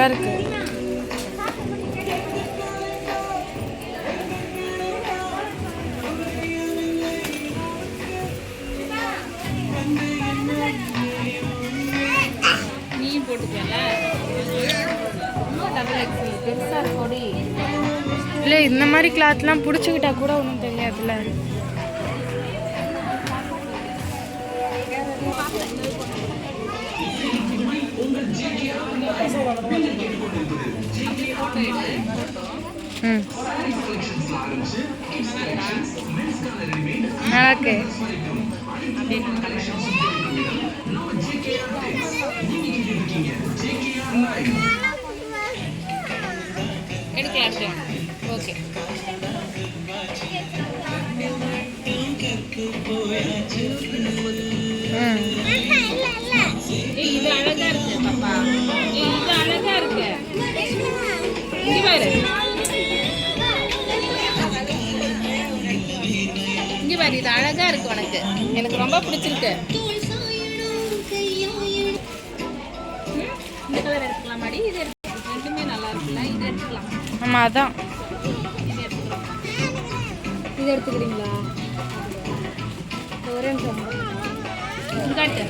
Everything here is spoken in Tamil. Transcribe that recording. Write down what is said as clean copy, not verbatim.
சூப்பராக இருக்கு. நீயும் போட்டுக்கல டபுள் எக்ஸல் பெருசாக இருக்கோடி. இல்லை இந்த மாதிரி கிளாத்லாம் பிடிச்சிக்கிட்டா கூட ஒன்றும் தெரியாதுல்ல. ம் ஓகே. எடுக்கலாம் ஓகே. இது அழகா இருக்கு பாப்பா, இது அழகா இருக்கு. இங்க பாரு, இங்க பாரு, இது அழகா இருக்கு உனக்கு, எனக்கு ரொம்ப பிடிச்சிருக்கு. இந்த கலர் எடுத்துக்கலாமாடி? இது ரெண்டுமே நல்லா இருக்குல்ல, இது எடுத்துக்கலாம். ஆமாம் அதான் இது எடுத்துக்கலாம். இது எடுத்துக்கிறீங்களா? ஒரே நிமிஷம் காட்டு.